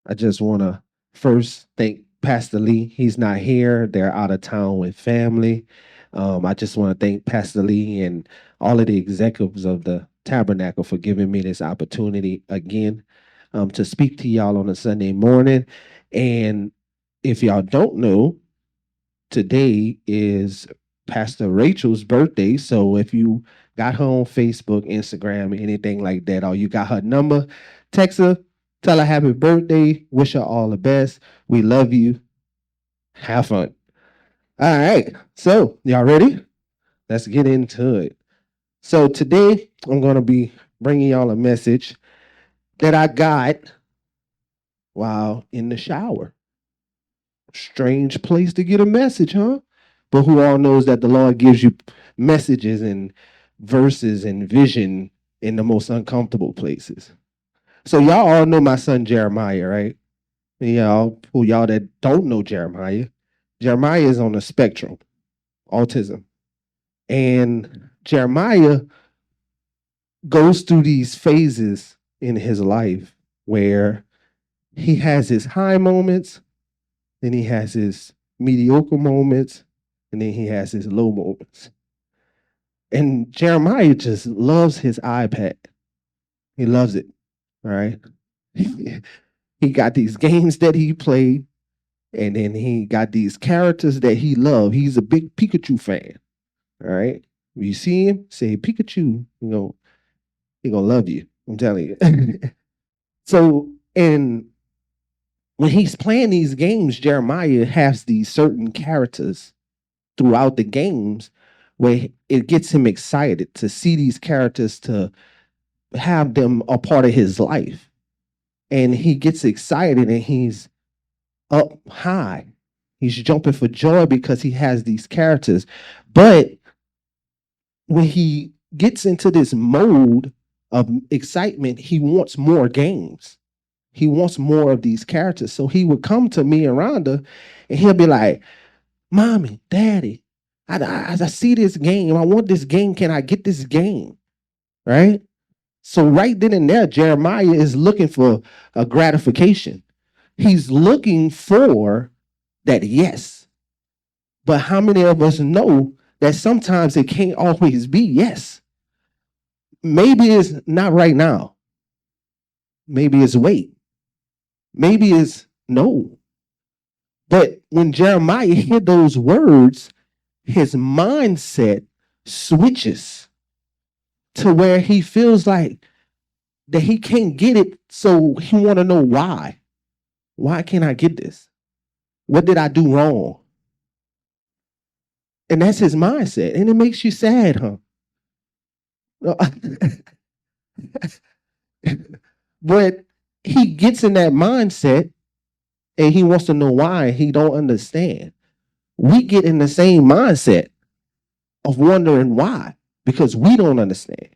I just want to first thank Pastor Lee. He's not here, they're out of town with family. I just want to thank Pastor Lee and all of the executives of the Tabernacle for giving me this opportunity again to speak to y'all on a Sunday morning. And if y'all don't know, today is Pastor Rachel's birthday. So if you got her on Facebook, Instagram, anything like that, or you got her number, text her, tell her happy birthday, wish her all the best. We love you. Have fun. All right. So, y'all ready? Let's get into it. So, today I'm going to be bringing y'all a message that I got while in the shower. Strange place to get a message, huh? But who all knows that the Lord gives you messages and verses and vision in the most uncomfortable places. So y'all all know my son Jeremiah, right? Y'all, who y'all that don't know Jeremiah, Jeremiah is on the spectrum, autism. And Jeremiah goes through these phases in his life where he has his high moments, then he has his mediocre moments, and then he has his low moments. And Jeremiah just loves his iPad. He loves it. All right. He got these games that he played, and then he got these characters that he loved. He's a big Pikachu fan. All right. When you see him, say Pikachu, he gonna love you. I'm telling you. So, and when he's playing these games, Jeremiah has these certain characters throughout the games where it gets him excited to see these characters, to have them a part of his life. And he gets excited and he's up high. He's jumping for joy because he has these characters. But when he gets into this mode of excitement, he wants more games. He wants more of these characters. So he would come to me and Rhonda and he'll be like, Mommy, Daddy, I see this game. I want this game. Can I get this game? Right? So right then and there, Jeremiah is looking for a gratification. He's looking for that yes. But how many of us know that sometimes it can't always be yes? Maybe it's not right now. Maybe it's wait. Maybe it's no. But when Jeremiah heard those words, his mindset switches to where he feels like that he can't get it. So he want to know why. Why can't I get this? What did I do wrong? And that's his mindset. And it makes you sad, huh? But he gets in that mindset and he wants to know why. He don't understand. We get in the same mindset of wondering why, because we don't understand.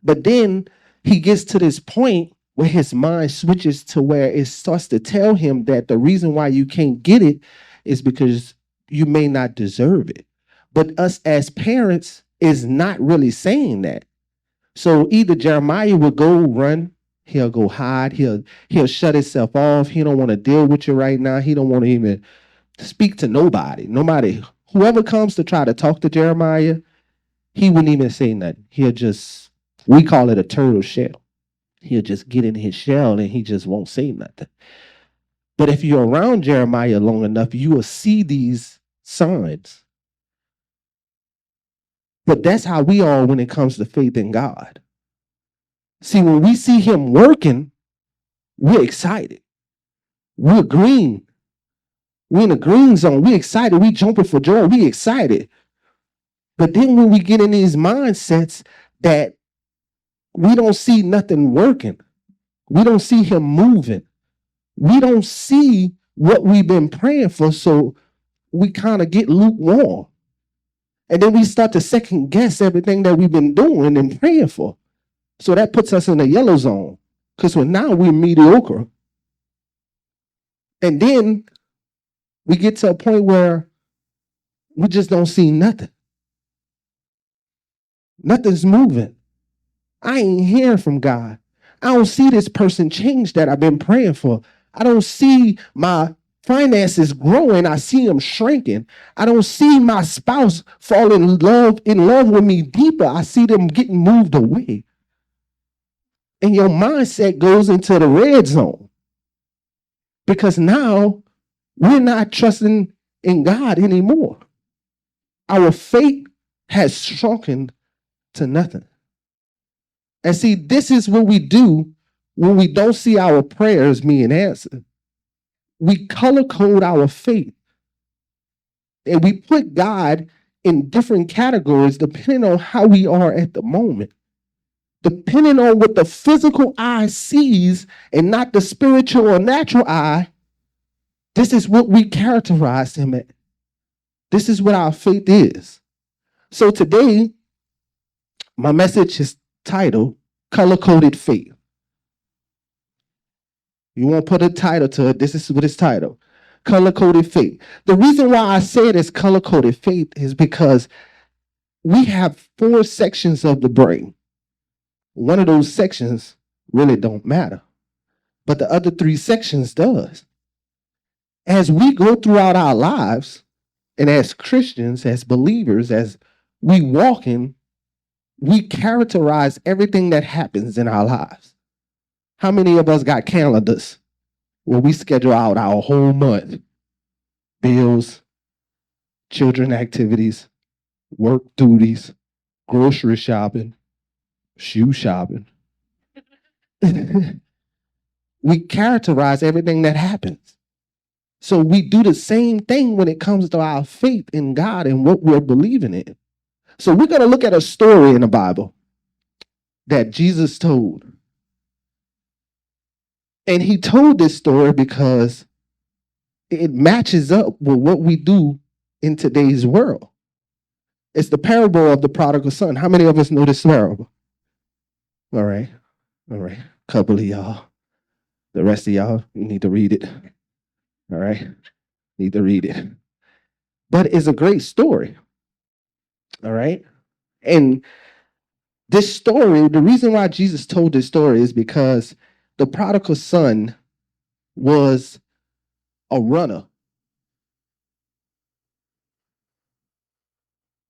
But then he gets to this point where his mind switches to where it starts to tell him that the reason why you can't get it is because you may not deserve it. But us as parents is not really saying that. So either Jeremiah will go run, he'll go hide, he'll shut himself off. He don't want to deal with you right now. He don't want to even speak to nobody. Nobody, whoever comes to try to talk to Jeremiah, he wouldn't even say nothing. He'll just, we call it a turtle shell. He'll just get in his shell and he just won't say nothing. But if you're around Jeremiah long enough, you will see these signs. But that's how we are when it comes to faith in God. See, when we see him working, we're excited. We're green. We're in the green zone. We're excited. We jumping for joy. We excited. But then when we get in these mindsets that we don't see nothing working, we don't see him moving, we don't see what we've been praying for, so we kind of get lukewarm. And then we start to second guess everything that we've been doing and praying for. So that puts us in the yellow zone because now we're mediocre. And then we get to a point where we just don't see nothing. Nothing's moving. I ain't hearing from God. I don't see this person change that I've been praying for. I don't see my finances growing. I see them shrinking. I don't see my spouse fall in love with me deeper. I see them getting moved away. And your mindset goes into the red zone because now we're not trusting in God anymore. Our faith has shrunken to nothing. And see, this is what we do when we don't see our prayers being answered. We color code our faith and we put God in different categories depending on how we are at the moment. Depending on what the physical eye sees and not the spiritual or natural eye, this is what we characterize him at. This is what our faith is. So today, my message is titled Color-Coded Faith. You won't put a title to it. This is what it's titled. Color-coded faith. The reason why I say it as color-coded faith is because we have 4 sections of the brain. One of those sections really don't matter, but the other 3 sections does. As we go throughout our lives, and as Christians, as believers, as we walk in, we characterize everything that happens in our lives. How many of us got calendars where we schedule out our whole month? Bills, children activities, work duties, grocery shopping, shoe shopping. We characterize everything that happens. So we do the same thing when it comes to our faith in God and what we're believing in. So we're going to look at a story in the Bible that Jesus told. And he told this story because it matches up with what we do in today's world. It's the parable of the prodigal son. How many of us know this parable? All right. A couple of y'all. The rest of y'all, you need to read it. All right. Need to read it. But it's a great story. All right. And this story, the reason why Jesus told this story is because the prodigal son was a runner.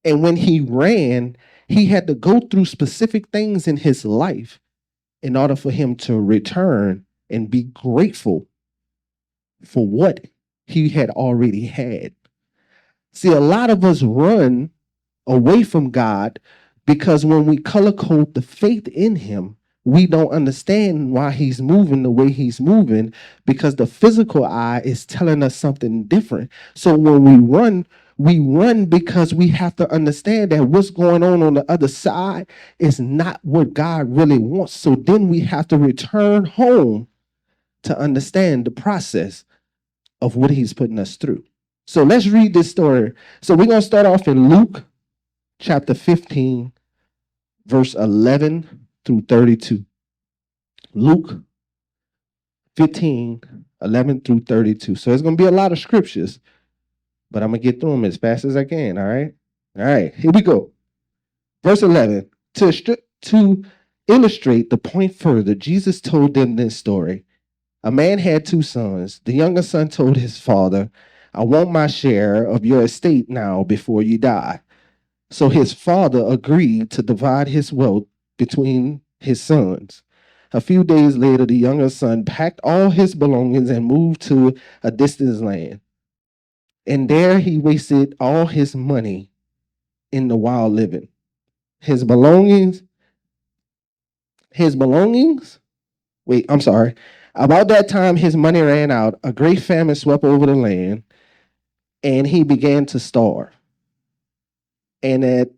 And when he ran, he had to go through specific things in his life in order for him to return and be grateful for what he had already had. See, a lot of us run away from God because when we color code the faith in him, we don't understand why he's moving the way he's moving because the physical eye is telling us something different. So when we run because we have to understand that what's going on the other side is not what God really wants. So then we have to return home to understand the process of what he's putting us through. So let's read this story. So we're going to start off in Luke chapter 15, verse 11 through 32. Luke 15, 11 through 32. So there's going to be a lot of scriptures, but I'm going to get through them as fast as I can, all right? All right, here we go. Verse 11, to illustrate the point further, Jesus told them this story. A man had 2 sons. The younger son told his father, I want my share of your estate now before you die. So his father agreed to divide his wealth between his sons. A few days later, the younger son packed all his belongings and moved to a distant land. And there he wasted all his money in the wild living. His belongings, about that time, his money ran out. A great famine swept over the land, and he began to starve. And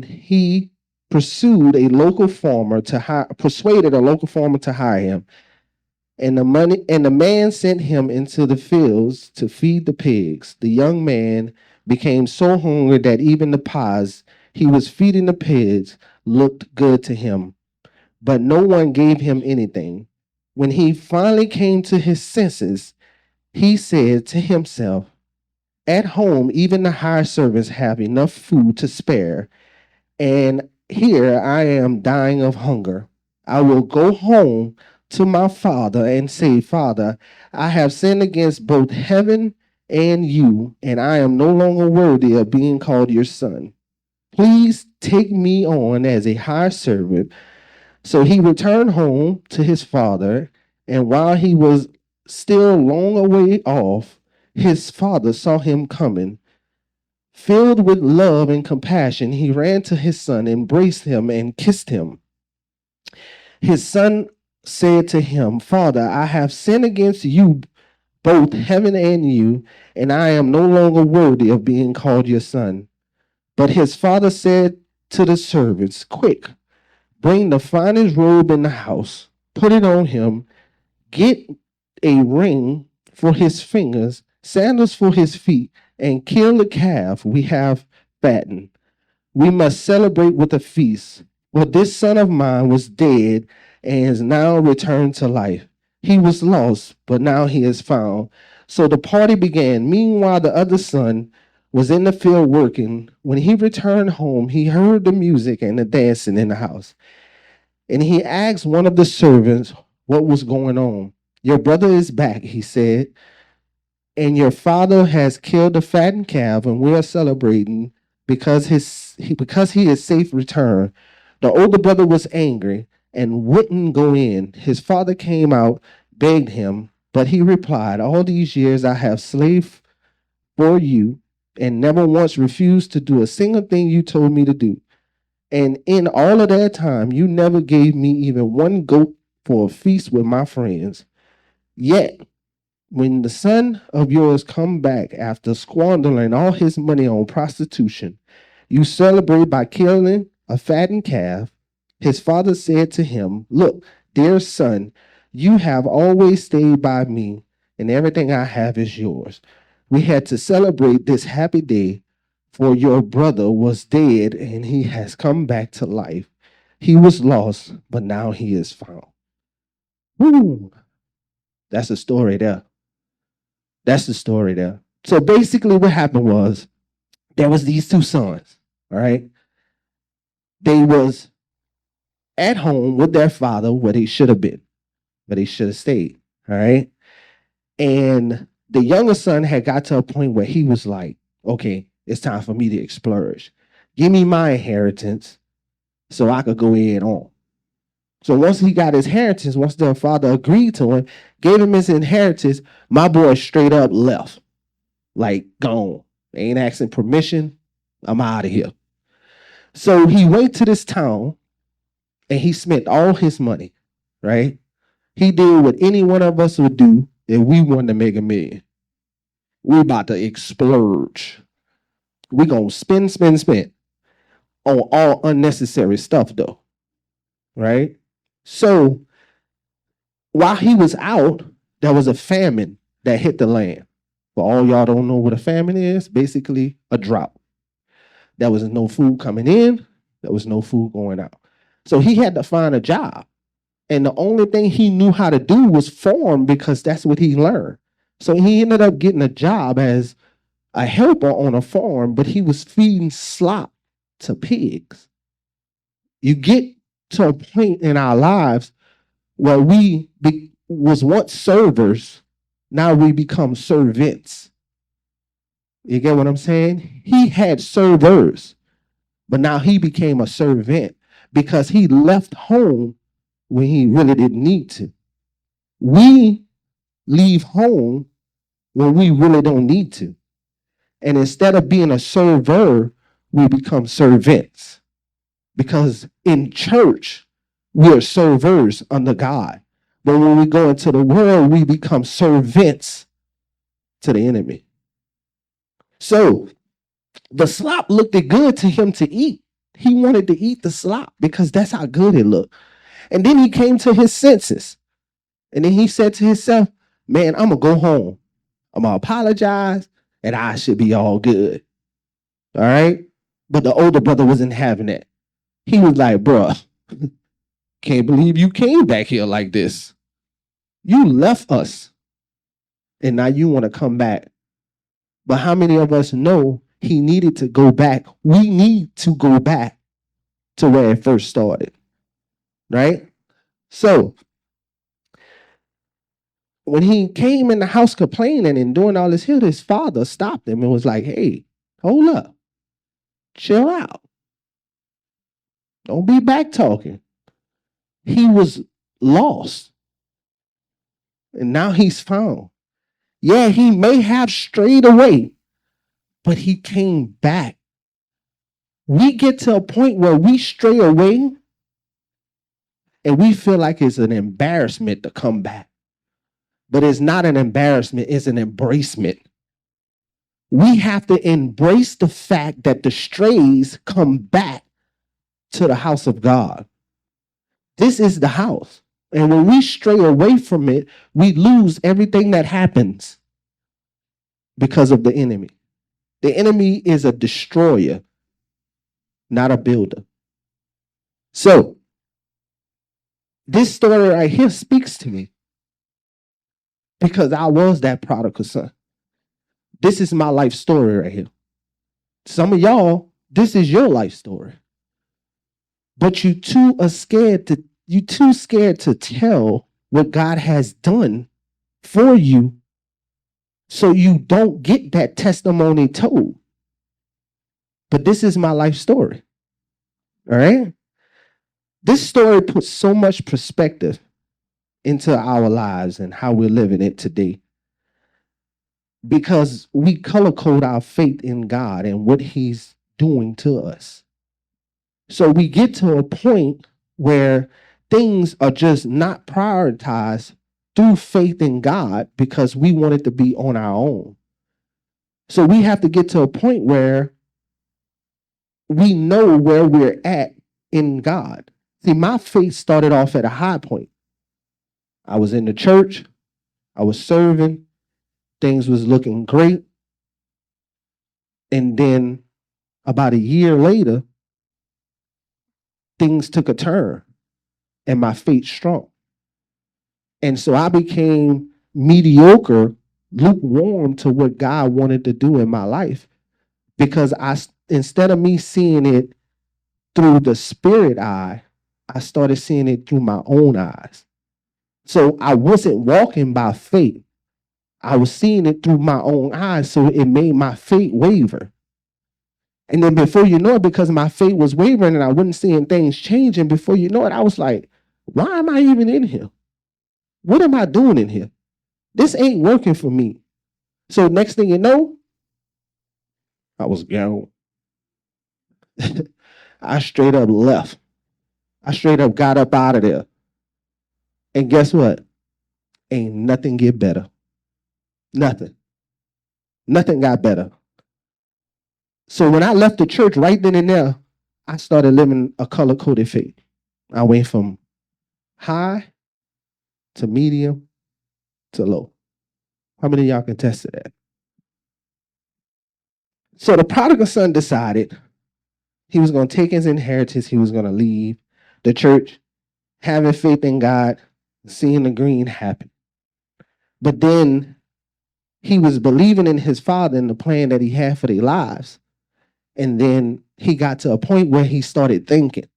he persuaded a local farmer to hire him. And the man sent him into the fields to feed the pigs. The young man became so hungry that even the pies he was feeding the pigs looked good to him, but no one gave him anything. When he finally came to his senses, he said to himself, at home, even the hired servants have enough food to spare, and here I am dying of hunger. I will go home to my father and say, Father, I have sinned against both heaven and you, and I am no longer worthy of being called your son. Please take me on as a hired servant. So he returned home to his father, and while he was still long a way off, his father saw him coming. Filled with love and compassion, he ran to his son, embraced him, and kissed him. His son said to him, Father, I have sinned against you, both heaven and you, and I am no longer worthy of being called your son. But his father said to the servants, Quick, bring the finest robe in the house, put it on him, get a ring for his fingers, sandals for his feet, and kill the calf we have fattened. We must celebrate with a feast. For this son of mine was dead and is now returned to life. He was lost, but now he is found. So the party began. Meanwhile, the other son was in the field working. When he returned home, he heard the music and the dancing in the house. And he asked one of the servants what was going on. Your brother is back, he said, and your father has killed the fattened calf, and we are celebrating because because he is safe returned. The older brother was angry and wouldn't go in. His father came out, begged him, but he replied, All these years I have slaved for you and never once refused to do a single thing you told me to do. And in all of that time, you never gave me even one goat for a feast with my friends. Yet, when the son of yours come back after squandering all his money on prostitution, you celebrate by killing a fattened calf. His father said to him, Look, dear son, you have always stayed by me, and everything I have is yours. We had to celebrate this happy day, for your brother was dead and he has come back to life. He was lost, but now he is found. Woo! That's the story there. That's the story there. So basically, what happened was there was these two sons. All right, they was at home with their father where they should have been, where they should have stayed. All right, and the younger son had got to a point where he was like, "Okay, it's time for me to splurge. Give me my inheritance so I could go in on." So once he got his inheritance, once the father agreed to him, gave him his inheritance, my boy straight up left. Like, gone. Ain't asking permission. I'm out of here. So he went to this town and he spent all his money, right? He did what any one of us would do if we wanted to make a million. We about to splurge. We gonna spend on all unnecessary stuff though, right? So while he was out, there was a famine that hit the land. For all y'all don't know what a famine is, basically a drought. There was no food coming in, there was no food going out. So he had to find a job. And the only thing he knew how to do was farm because that's what he learned. So he ended up getting a job as a helper on a farm, but he was feeding slop to pigs. You get to a point in our lives where was once servers, now we become servants. You get what I'm saying? He had servers, but now he became a servant because he left home when he really didn't need to. We leave home when we really don't need to. And instead of being a server, we become servants. Because in church, we're servers under God. But when we go into the world, we become servants to the enemy. So the slop looked good to him to eat. He wanted to eat the slop because that's how good it looked. And then he came to his senses. And then he said to himself, man, I'm going to go home. I'm going to apologize and I should be all good. All right. But the older brother wasn't having it. He was like, bruh, can't believe you came back here like this. You left us and now you want to come back. But how many of us know he needed to go back? We need to go back to where it first started. Right? So When he came in the house complaining and doing all this here, his father stopped him and was like, hey, hold up, chill out. Don't be back talking. He was lost and now he's found. Yeah, he may have strayed away, but he came back. We get to a point where we stray away and we feel like it's an embarrassment to come back. But it's not an embarrassment, it's an embracement. We have to embrace the fact that the strays come back to the house of God. This is the house. And when we stray away from it, we lose everything that happens because of the enemy. The enemy is a destroyer, not a builder. So, this story right here speaks to me because I was that prodigal son. This is my life story right here. Some of y'all, this is your life story. But you too scared to tell what God has done for you, so you don't get that testimony told. But this is my life story. All right? This story puts so much perspective into our lives and how we're living it today, because we color code our faith in God and what he's doing to us. So we get to a point where things are just not prioritized through faith in God because we want it to be on our own. So we have to get to a point where we know where we're at in God. See, my faith started off at a high point. I was in the church, I was serving, things was looking great. And then about a year later, things took a turn and my faith shrunk. And so I became mediocre, lukewarm to what God wanted to do in my life, because instead of me seeing it through the spirit eye, I started seeing it through my own eyes. So I wasn't walking by faith. I was seeing it through my own eyes, so it made my faith waver. And then before you know it, because my faith was wavering and I wasn't seeing things changing, before you know it, I was like, why am I even in here? What am I doing in here? This ain't working for me. So next thing you know, I was gone. I straight up left. I straight up got up out of there. And guess what? Ain't nothing get better. Nothing. Nothing got better. So when I left the church right then and there, I started living a color-coded faith. I went from high to medium to low. How many of y'all can attest to that? So the prodigal son decided he was going to take his inheritance. He was going to leave the church, having faith in God, seeing the green happen. But then he was believing in his father and the plan that he had for their lives. And then he got to a point where he started thinking.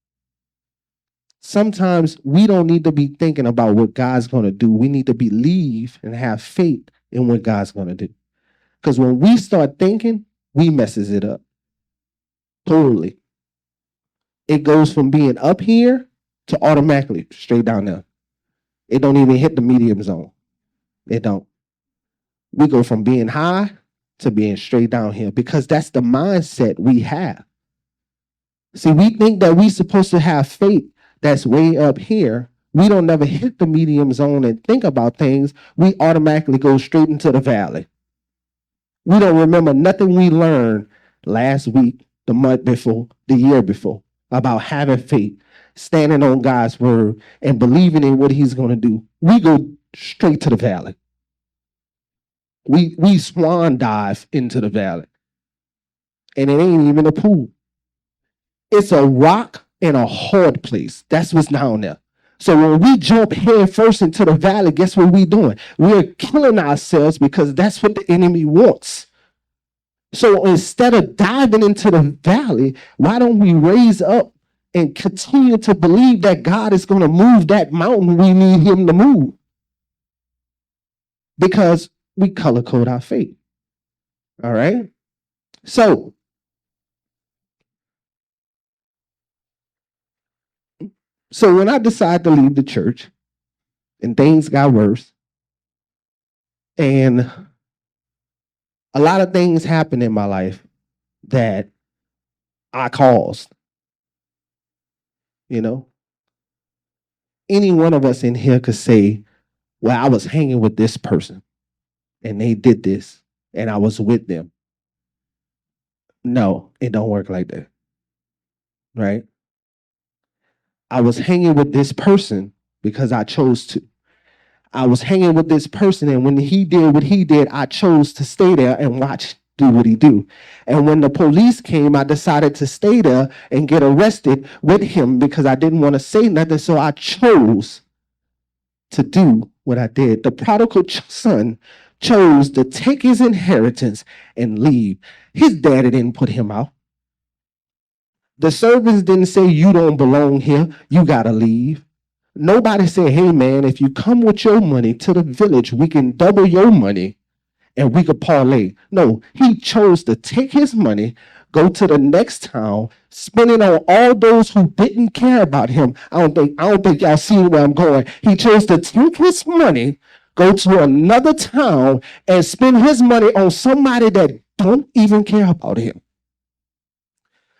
Sometimes we don't need to be thinking about what God's going to do. We need to believe and have faith in what God's going to do. Because when we start thinking, we messes it up. Totally. It goes from being up here to automatically straight down there. It don't even hit the medium zone. It don't. We go from being high to being straight down here, because that's the mindset we have. See, we think that we're supposed to have faith that's way up here. We don't never hit the medium zone and think about things. We automatically go straight into the valley. We don't remember nothing we learned last week, the month before, the year before, about having faith, standing on God's word, and believing in what he's going to do. We go straight to the valley. We swan dive into the valley. And it ain't even a pool. It's a rock and a hard place. That's what's down there. So when we jump head first into the valley, guess what we're doing? We're killing ourselves, because that's what the enemy wants. So instead of diving into the valley, why don't we raise up and continue to believe that God is going to move that mountain we need him to move? because we color code our faith. All right. So when I decided to leave the church and things got worse, and a lot of things happened in my life that I caused, you know, any one of us in here could say, well, I was hanging with this person and they did this and I was with them. No, it don't work like that. Right? I was hanging with this person because I chose to. I was hanging with this person, and when he did what he did, I chose to stay there and watch do what he do. And when the police came, I decided to stay there and get arrested with him because I didn't want to say nothing. So I chose to do what I did. The prodigal son chose to take his inheritance and leave. His daddy didn't put him out. The servants didn't say, you don't belong here, you gotta leave. Nobody said, hey man, if you come with your money to the village, we can double your money and we could parlay. No, he chose to take his money, go to the next town, spend it on all those who didn't care about him. I don't think y'all see where I'm going. He chose to take his money, go to another town, and spend his money on somebody that don't even care about him.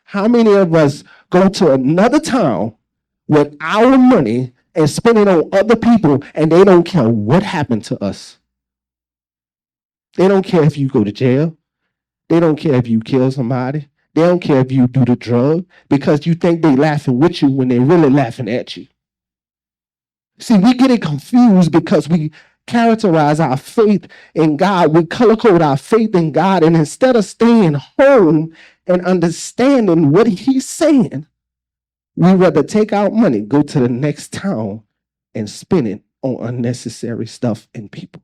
How many of us go to another town with our money and spend it on other people and they don't care what happened to us? They don't care if you go to jail. They don't care if you kill somebody. They don't care if you do the drug because you think they laughing with you when they're really laughing at you. See, we get it confused because we characterize our faith in God. We color code our faith in God. And instead of staying home and understanding what he's saying, we rather take our money, go to the next town, and spend it on unnecessary stuff and people.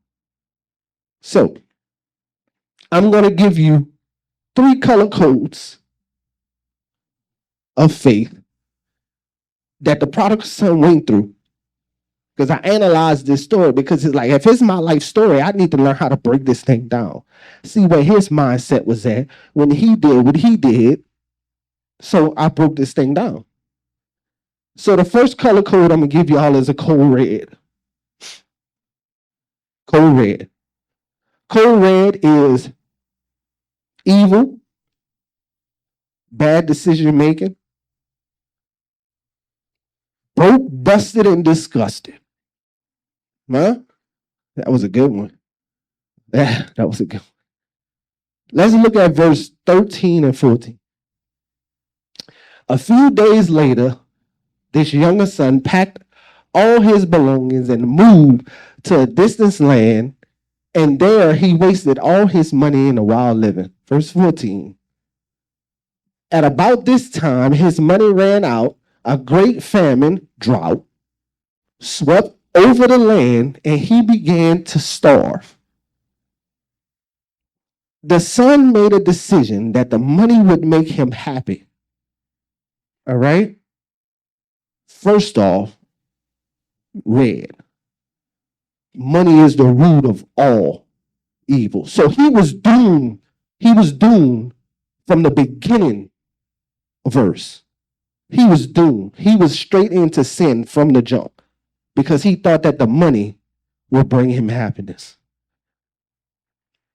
So I'm going to give you 3 color codes of faith that the prodigal son went through. Because I analyzed this story because it's like, if it's my life story, I need to learn how to break this thing down. See where his mindset was at when he did what he did. So I broke this thing down. So the first color code I'm going to give y'all is a code red. Code red. Code red is evil, bad decision making, broke, busted, and disgusted. Huh? That was a good one. That was a good one. Let's look at verse 13 and 14. A few days later, this younger son packed all his belongings and moved to a distant land, and there he wasted all his money in a wild living. Verse 14. At about this time, his money ran out, a great famine, drought, swept over the land, and he began to starve. The son made a decision that the money would make him happy. All right? First off, red. Money is the root of all evil. So he was doomed. He was doomed from the beginning verse. He was doomed. He was straight into sin from the jump because he thought that the money would bring him happiness.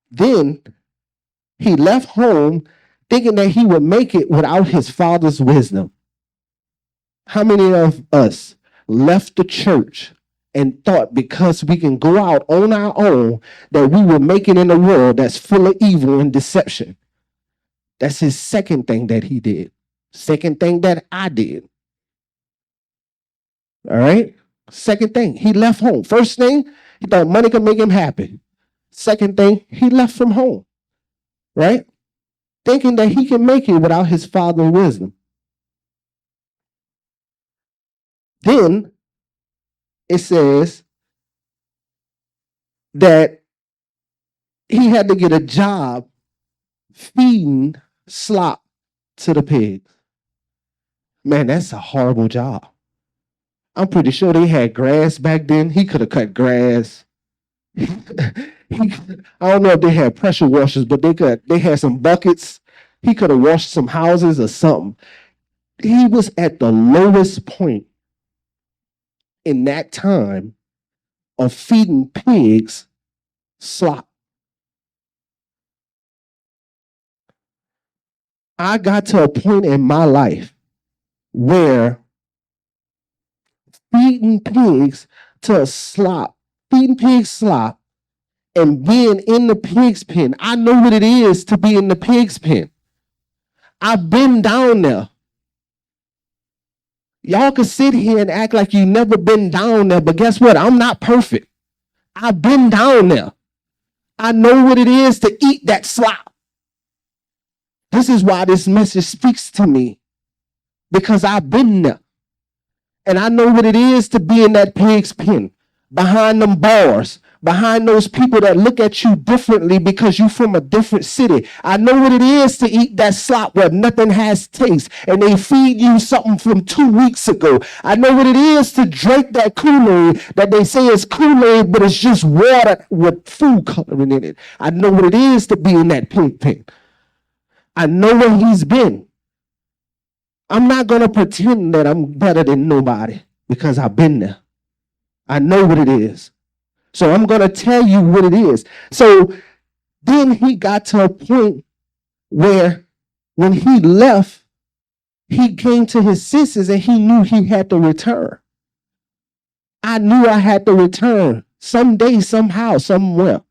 Then he left home thinking that he would make it without his father's wisdom. How many of us left the church and thought because we can go out on our own that we will make it in a world that's full of evil and deception? That's his second thing that he did. Second thing that I did. All right? Second thing, he left home. First thing, he thought money could make him happy. Second thing, he left from home. Right? Thinking that he can make it without his father's wisdom. Then it says that he had to get a job feeding slop to the pigs. Man, that's a horrible job. I'm pretty sure they had grass back then. He could have cut grass, I don't know if they had pressure washers, but they had some buckets. He could have washed some houses or something. He was at the lowest point in that time of feeding pigs slop. I got to a point in my life where feeding pigs slop, and being in the pig's pen. I know what it is to be in the pig's pen. I've been down there. Y'all can sit here and act like you never been down there, but guess what? I'm not perfect. I've been down there. I know what it is to eat that slop. This is why this message speaks to me, because I've been there. And I know what it is to be in that pig's pen, behind them bars, behind those people that look at you differently because you're from a different city. I know what it is to eat that slop where nothing has taste and they feed you something from 2 weeks ago. I know what it is to drink that Kool-Aid that they say is Kool-Aid, but it's just water with food coloring in it. I know what it is to be in that pig pen. I know where he's been. I'm not going to pretend that I'm better than nobody because I've been there. I know what it is. So I'm going to tell you what it is. So then he got to a point where when he left, he came to his senses and he knew he had to return. I knew I had to return someday, somehow, somewhere.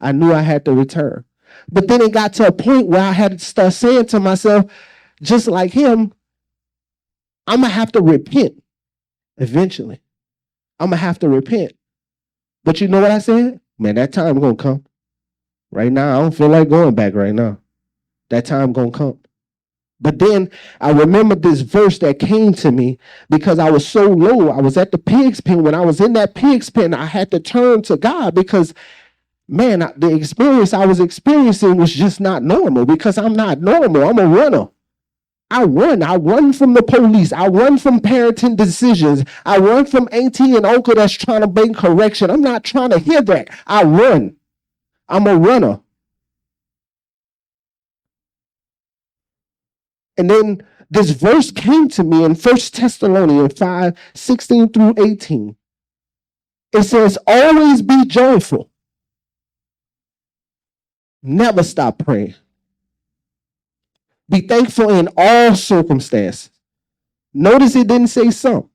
I knew I had to return. But then it got to a point where I had to start saying to myself, just like him, I'm going to have to repent eventually. I'm going to have to repent. But you know what I said? Man, that time going to come. Right now, I don't feel like going back right now. That time going to come. But then I remember this verse that came to me because I was so low. I was at the pig's pen. When I was in that pig's pen, I had to turn to God because, man, the experience I was experiencing was just not normal because I'm not normal. I'm a runner. I run from the police. I run from parenting decisions. I run from auntie and uncle that's trying to bring correction. I'm not trying to hear that. I run. I'm a runner. And then this verse came to me in 1 Thessalonians 5:16-18. It says, always be joyful. Never stop praying. Be thankful in all circumstances. Notice it didn't say some.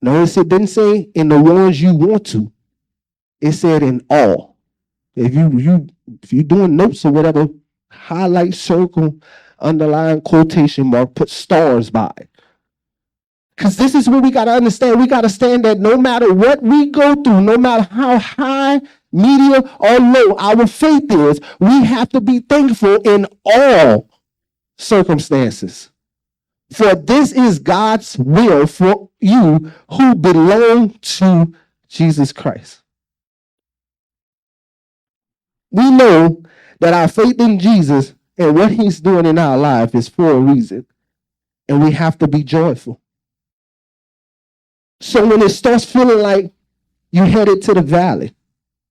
Notice it didn't say in the ones you want to. It said in all. If you're doing notes or whatever, highlight, circle, underline, quotation mark, put stars by it. Because this is what we got to understand. We got to understand that no matter what we go through, no matter how high, medium, or low our faith is, we have to be thankful in all circumstances. For this is God's will for you who belong to Jesus Christ. We know that our faith in Jesus and what he's doing in our life is for a reason. And we have to be joyful. So when it starts feeling like you're headed to the valley,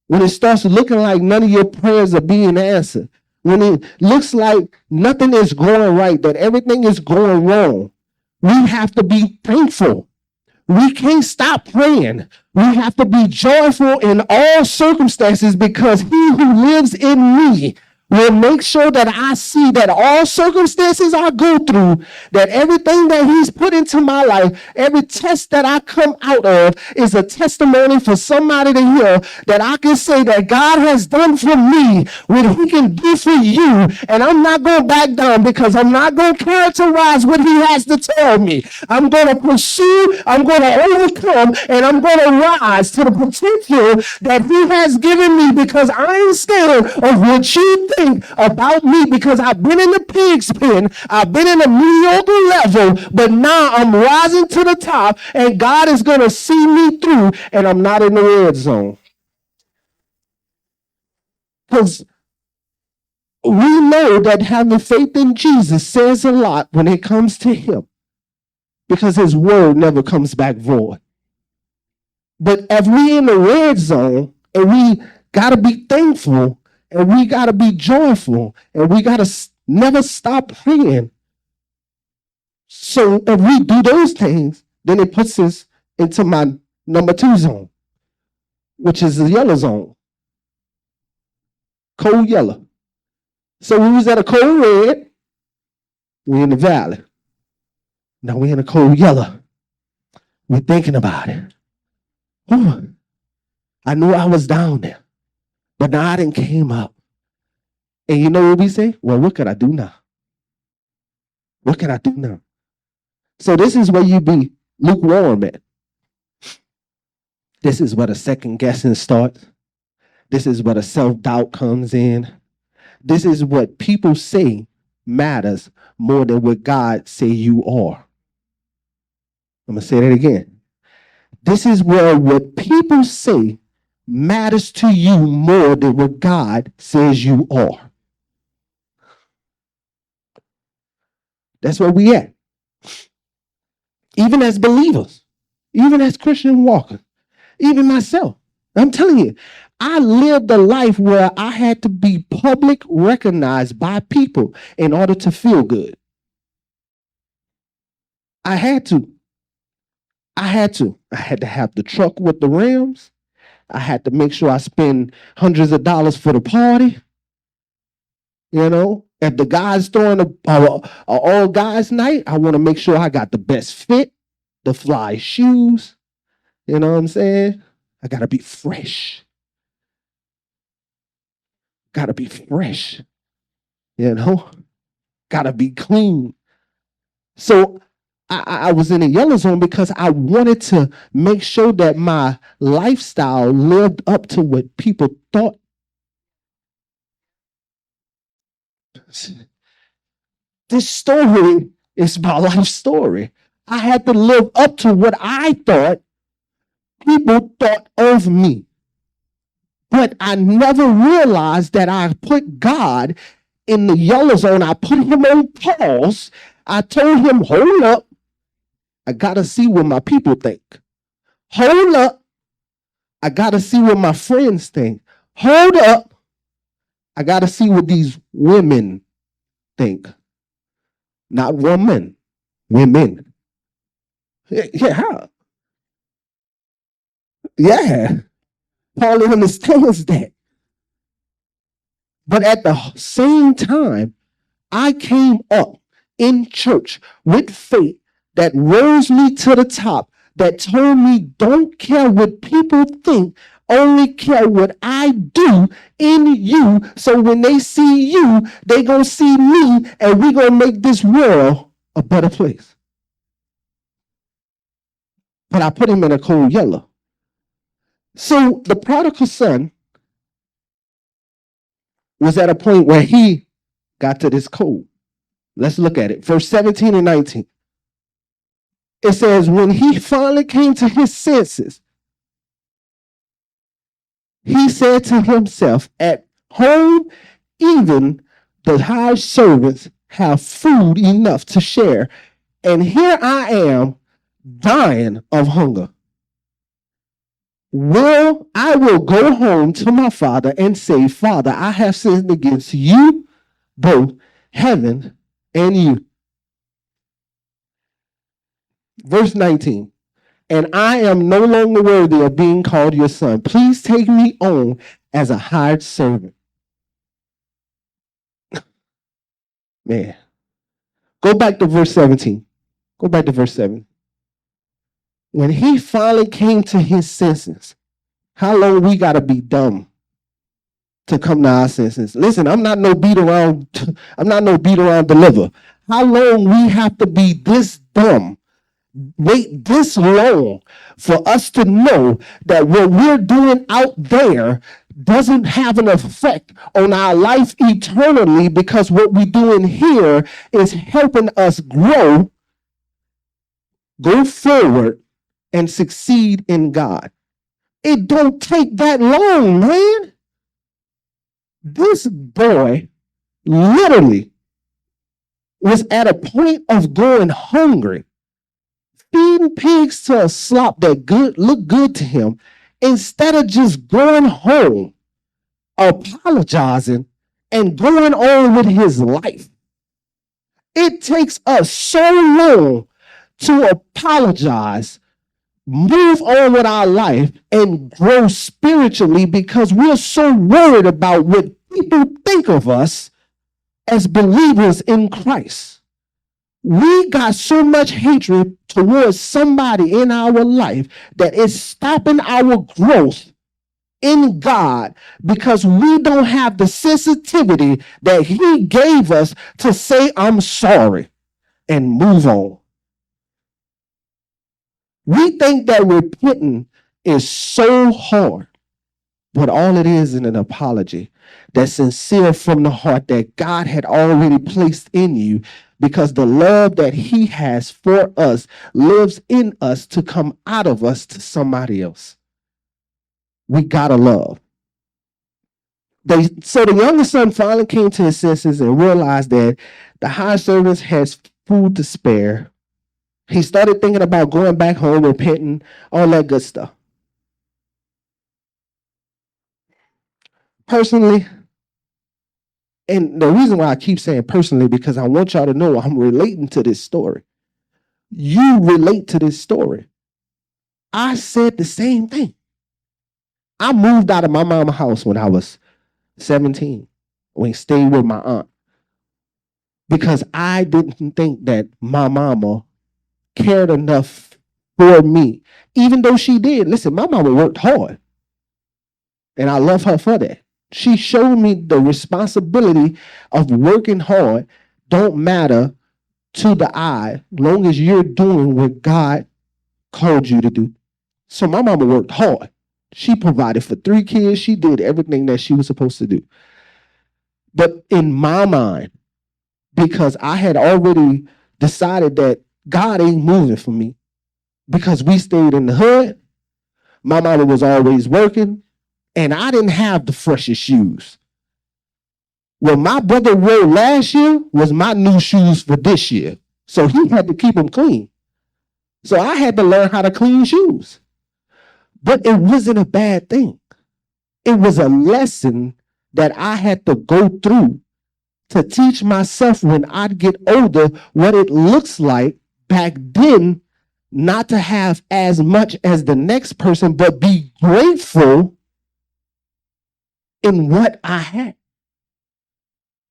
when it starts looking like none of your prayers are being answered, when it looks like nothing is going right, that everything is going wrong, we have to be thankful. We can't stop praying. We have to be joyful in all circumstances because he who lives in me will make sure that I see that all circumstances I go through, that everything that he's put into my life, every test that I come out of is a testimony for somebody to hear that I can say that God has done for me what he can do for you. And I'm not going to back down because I'm not going to characterize what he has to tell me. I'm going to pursue, I'm going to overcome, and I'm going to rise to the potential that he has given me because I ain't scared of what you think about me because I've been in the pig's pen. I've been in a mediocre level, but now I'm rising to the top and God is going to see me through and I'm not in the red zone. Because we know that having faith in Jesus says a lot when it comes to him because his word never comes back void. But if we're in the red zone, And we got to be thankful, and we got to be joyful, and we got to never stop praying. So if we do those things, then it puts us into my number 2 zone, which is the yellow zone, cold yellow. So we was at a cold red, we're in the valley. Now we're in a cold yellow. We're thinking about it. Oh, I knew I was down there, but now I didn't came up. And you know what we say? Well, what could I do now? What can I do now? So this is where you be lukewarm at. This is where the second guessing starts. This is where the self-doubt comes in. This is what people say matters more than what God say you are. I'm going to say that again. This is where what people say matters to you more than what God says you are. That's where we at. Even as believers, even as Christian walkers, even myself. I'm telling you, I lived a life where I had to be public recognized by people in order to feel good. I had to. I had to have the truck with the rims. I had to make sure I spend hundreds of dollars for the party. You know, if the guy's throwing a all guys night, I want to make sure I got the best fit, the fly shoes. You know what I'm saying? I got to be fresh. Got to be fresh. You know, got to be clean. So I was in a yellow zone because I wanted to make sure that my lifestyle lived up to what people thought. This story is my life story. I had to live up to what I thought people thought of me. But I never realized that I put God in the yellow zone. I put him on pause. I told him, hold up. I got to see what my people think. Hold up. I got to see what my friends think. Hold up. I got to see what these women think. Not women, women. Yeah. Yeah. Paul understands that. But at the same time, I came up in church with faith that rose me to the top, that told me don't care what people think, only care what I do in you. So when they see you, they gonna see me, and we gonna make this world a better place. But I put him in a cold yellow. So the prodigal son was at a point where he got to this cold. Let's look at it. Verse 17 and 19. It says, when he finally came to his senses, he said to himself, at home, even the hired servants have food enough to share, and here I am dying of hunger. Well, I will go home to my father and say, Father, I have sinned against you, both heaven and you. Verse 19. And I am no longer worthy of being called your son. Please take me on as a hired servant. Man. Go back to verse 17. Go back to verse 7. When he finally came to his senses, how long we got to be dumb to come to our senses? Listen, I'm not no beat around deliver. How long we have to be this dumb, wait this long for us to know that what we're doing out there doesn't have an effect on our life eternally, because what we're doing here is helping us grow, go forward, and succeed in God. It don't take that long, man. This boy literally was at a point of going hungry, feeding pigs to a slop that looked good to him, instead of just going home, apologizing, and going on with his life. It takes us so long to apologize, move on with our life, and grow spiritually because we're so worried about what people think of us as believers in Christ. We got so much hatred towards somebody in our life that is stopping our growth in God because we don't have the sensitivity that he gave us to say, I'm sorry, and move on. We think that repenting is so hard, but all it is an apology that's sincere from the heart that God had already placed in you because the love that he has for us lives in us to come out of us to somebody else. We gotta love. So the youngest son finally came to his senses and realized that the high servant has food to spare. He started thinking about going back home, repenting, all that good stuff. Personally, and the reason why I keep saying personally, because I want y'all to know I'm relating to this story. You relate to this story. I said the same thing. I moved out of my mama's house when I was 17, when I stayed with my aunt, because I didn't think that my mama cared enough for me, even though she did. Listen, my mama worked hard, and I love her for that. She showed me the responsibility of working hard don't matter to the eye, long as you're doing what God called you to do. So my mama worked hard. She provided for 3 kids. She did everything that she was supposed to do. But in my mind, because I had already decided that God ain't moving for me, because we stayed in the hood, my mama was always working, and I didn't have the freshest shoes. What my brother wore last year was my new shoes for this year. So he had to keep them clean. So I had to learn how to clean shoes. But it wasn't a bad thing. It was a lesson that I had to go through to teach myself when I'd get older what it looks like back then not to have as much as the next person, but be grateful in what I had.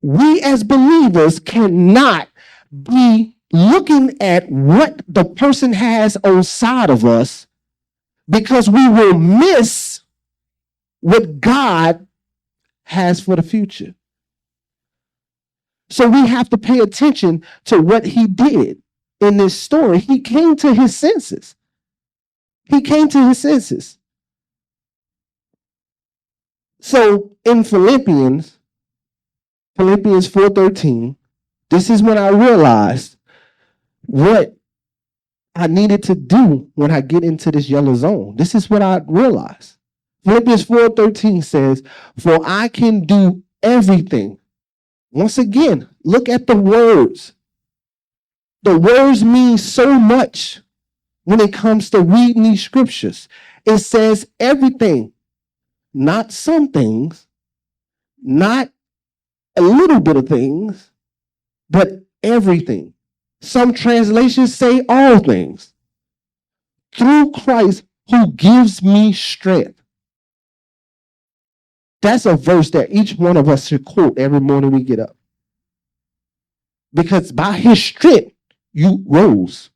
We as believers cannot be looking at what the person has on side of us, because we will miss what God has for the future. So we have to pay attention to what he did in this story. He came to his senses. He came to his senses. So in Philippians 4:13, this is when I realized what I needed to do when I get into this yellow zone. This is what I realized. Philippians 4:13 says, for I can do everything. Once again, look at the words. The words mean so much when it comes to reading these scriptures. It says everything, not some things, not a little bit of things, but everything. Some translations say all things. Through Christ who gives me strength. That's a verse that each one of us should quote every morning we get up. Because by his strength, you rose.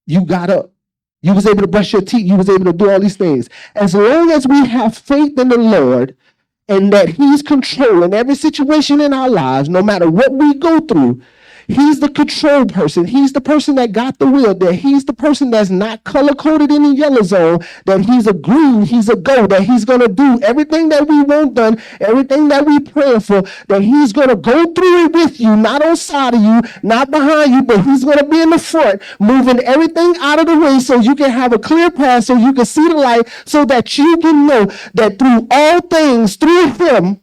You got up. You was able to brush your teeth. You was able to do all these things. As long as we have faith in the Lord and that he's controlling every situation in our lives, no matter what we go through, he's the control person. He's the person that got the wheel. That he's the person that's not color-coded in the yellow zone. That he's a green, he's a go. That he's going to do everything that we want done, everything that we pray for. That he's going to go through it with you, not on side of you, not behind you, but he's going to be in the front, moving everything out of the way so you can have a clear path, so you can see the light, so that you can know that through all things, through him,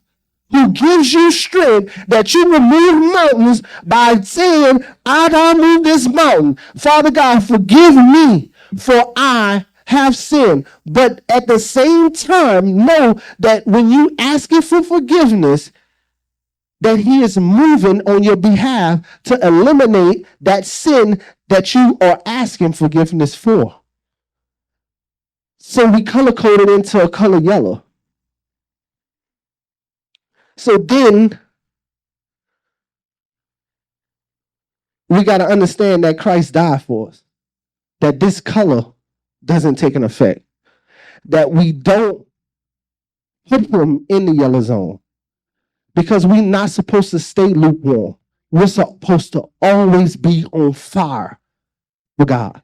who gives you strength, that you will move mountains by saying, I don't move this mountain. Father God, forgive me, for I have sinned. But at the same time, know that when you asking for forgiveness, that he is moving on your behalf to eliminate that sin that you are asking forgiveness for. So we color coded into a color yellow. So then we got to understand that Christ died for us, that this color doesn't take an effect, that we don't put him in the yellow zone, because we're not supposed to stay lukewarm. We're supposed to always be on fire with God.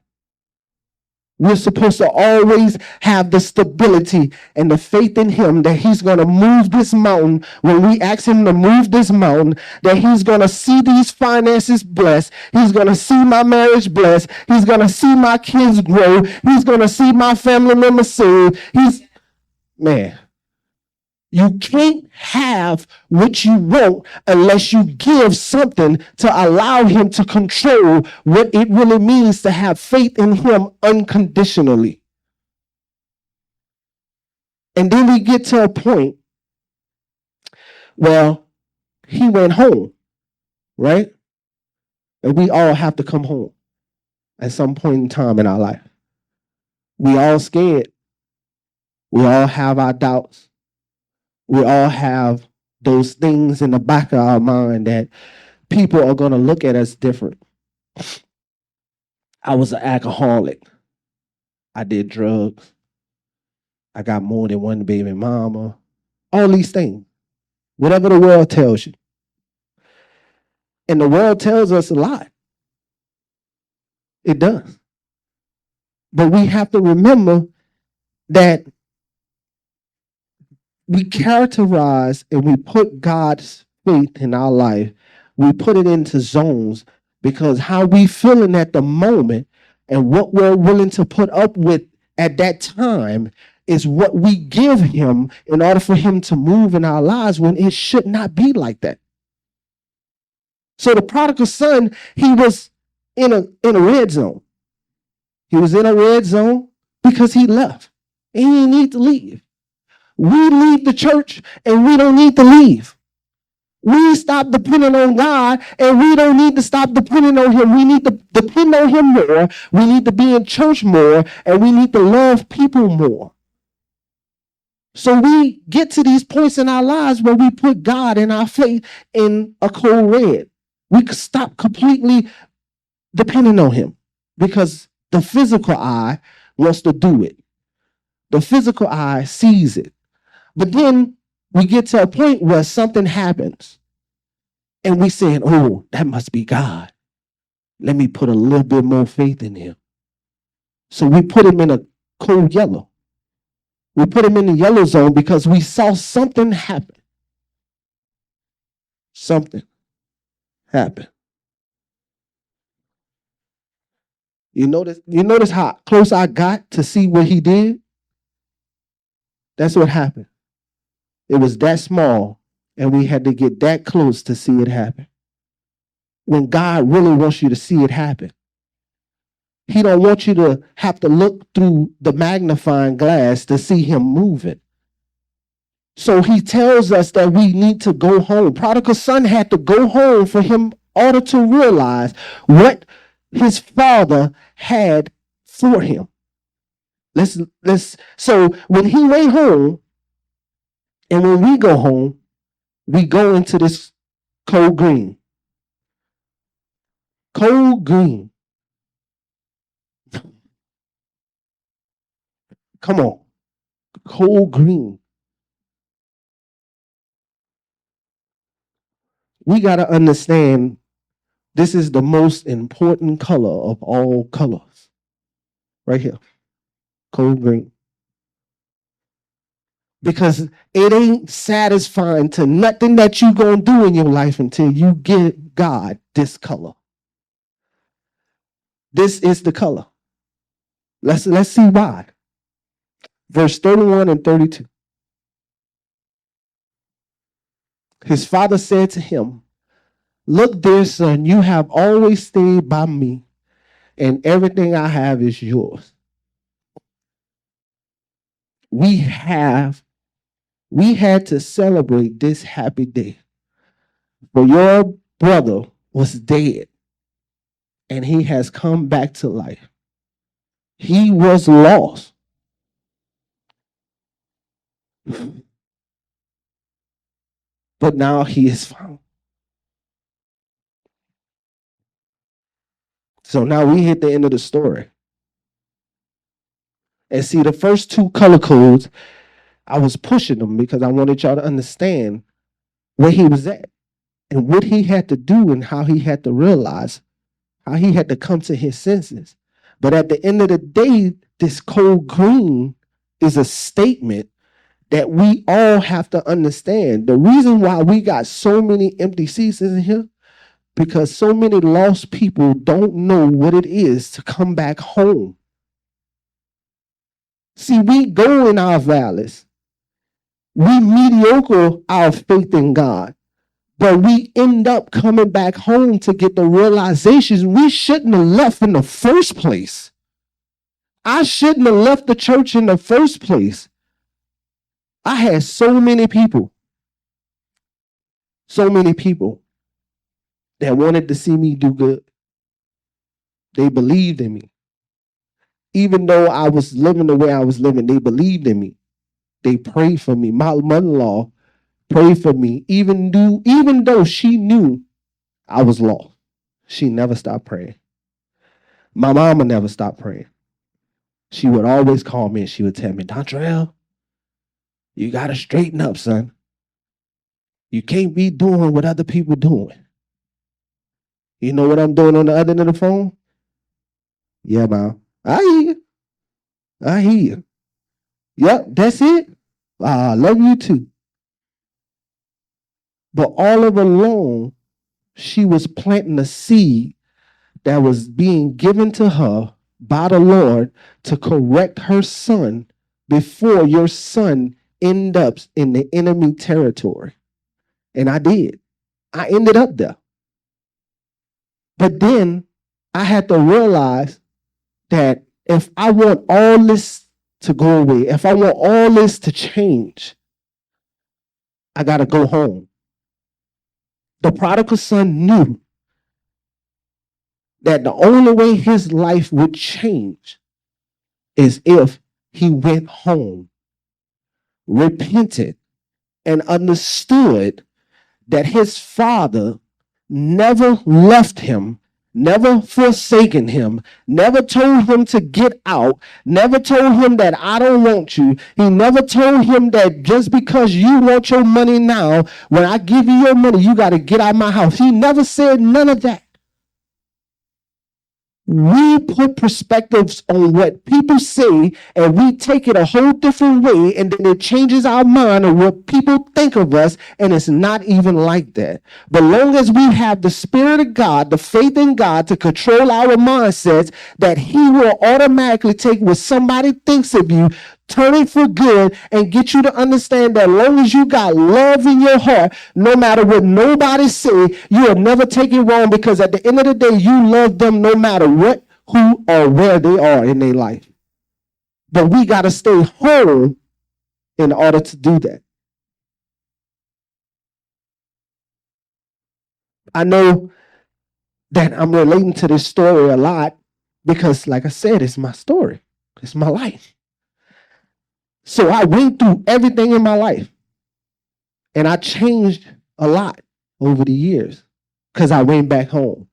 We're supposed to always have the stability and the faith in him that he's going to move this mountain. When we ask him to move this mountain, that he's going to see these finances blessed. He's going to see my marriage blessed. He's going to see my kids grow. He's going to see my family members saved. Man, you can't have what you want unless you give something to allow him to control what it really means to have faith in him unconditionally. And then we get to a point where he went home, right? And we all have to come home at some point in time in our life. We all scared. We all have our doubts. We all have those things in the back of our mind that people are going to look at us different. I was an alcoholic. I did drugs. I got more than one baby mama. All these things. Whatever the world tells you. And the world tells us a lot. It does. But we have to remember that we characterize and we put God's faith in our life. We put it into zones because how we feeling at the moment and what we're willing to put up with at that time is what we give him in order for him to move in our lives, when it should not be like that. So the prodigal son, he was in a red zone. He was in a red zone because he left. And he didn't need to leave. We leave the church and we don't need to leave. We stop depending on God and we don't need to stop depending on him. We need to depend on him more. We need to be in church more, and we need to love people more. So we get to these points in our lives where we put God and our faith in a cold red. We could stop completely depending on him because the physical eye wants to do it. The physical eye sees it. But then we get to a point where something happens and we saying, oh, that must be God. Let me put a little bit more faith in him. So we put him in a cold yellow. We put him in the yellow zone because we saw something happen. Something happened. You notice how close I got to see what he did? That's what happened. It was that small, and we had to get that close to see it happen. When God really wants you to see it happen, he don't want you to have to look through the magnifying glass to see him moving. So he tells us that we need to go home. Prodigal son had to go home for him in order to realize what his father had for him. So when he went home, and when we go home, we go into this cold green. Cold green. Come on. Cold green. We got to understand this is the most important color of all colors. Right here. Cold green. Because it ain't satisfying to nothing that you're going to do in your life until you give God this color. This is the color. Let's see why. Verse 31 and 32. His father said to him, look, dear son, you have always stayed by me, and everything I have is yours. we had to celebrate this happy day. For your brother was dead and he has come back to life. He was lost. But now he is found. So now we hit the end of the story. And see, the first two color codes, I was pushing them because I wanted y'all to understand where he was at and what he had to do and how he had to realize, how he had to come to his senses. But at the end of the day, this code green is a statement that we all have to understand. The reason why we got so many empty seats in here, because so many lost people don't know what it is to come back home. See, we go in our valleys. We mediocre our faith in God, but we end up coming back home to get the realizations we shouldn't have left in the first place. I shouldn't have left the church in the first place. I had so many people that wanted to see me do good. They believed in me. Even though I was living the way I was living, they believed in me. They prayed for me. My mother-in-law prayed for me, even though she knew I was lost. She never stopped praying. My mama never stopped praying. She would always call me and she would tell me, Dontrell, you got to straighten up, son. You can't be doing what other people doing. You know what I'm doing on the other end of the phone? Yeah, Mom. I hear you. Yep, that's it. I love you too. But all of along, she was planting a seed that was being given to her by the Lord to correct her son before your son end up in the enemy territory. And I did. I ended up there. But then I had to realize that if I want all this to go away, if I want all this to change, I got to go home. The prodigal son knew that the only way his life would change is if he went home, repented, and understood that his father never left him, never forsaken him, never told him to get out, never told him that I don't want you. He never told him that just because you want your money now, when I give you your money, you got to get out of my house. He never said none of that. We put perspectives on what people say and we take it a whole different way, and then it changes our mind of what people think of us, and it's not even like that. But long as we have the Spirit of God, the faith in God to control our mindsets, that He will automatically take what somebody thinks of you, turn it for good, and get you to understand that long as you got love in your heart, no matter what nobody say, you will never take it wrong, because at the end of the day, you love them no matter what, who, or where they are in their life. But we got to stay home in order to do that. I know that I'm relating to this story a lot because, like I said, it's my story. It's my life. So I went through everything in my life, and I changed a lot over the years because I went back home.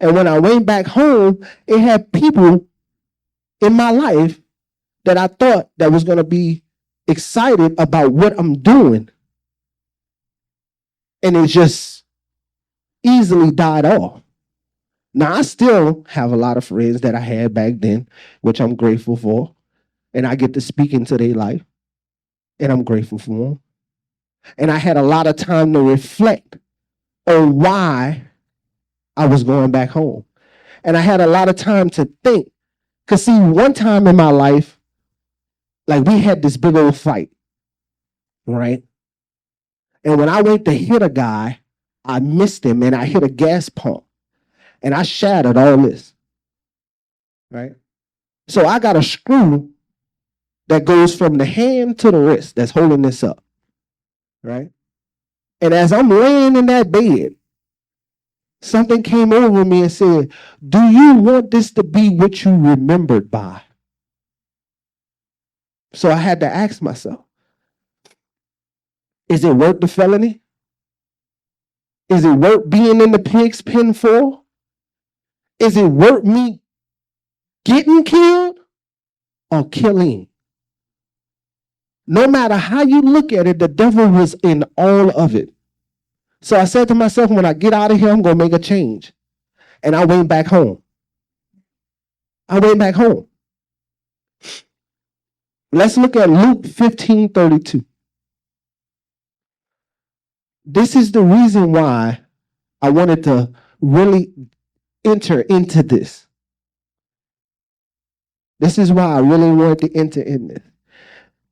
And when I went back home, it had people in my life that I thought that was going to be excited about what I'm doing. And it just easily died off. Now, I still have a lot of friends that I had back then, which I'm grateful for. And I get to speak into their life, and I'm grateful for them. And I had a lot of time to reflect on why I was going back home. And I had a lot of time to think. Because see, one time in my life, like we had this big old fight, right? And when I went to hit a guy, I missed him and I hit a gas pump. And I shattered all this, right? So I got a screw that goes from the hand to the wrist that's holding this up, right? And as I'm laying in that bed, something came over me and said, do you want this to be what you remembered by? So I had to ask myself, is it worth the felony? Is it worth being in the pig's pen for? Is it worth me getting killed or killing? No matter how you look at it, the devil was in all of it. So I said to myself, when I get out of here, I'm going to make a change. And I went back home. Let's look at Luke 15:32. This is the reason why I wanted to really enter into this. This is why I really wanted to enter in this.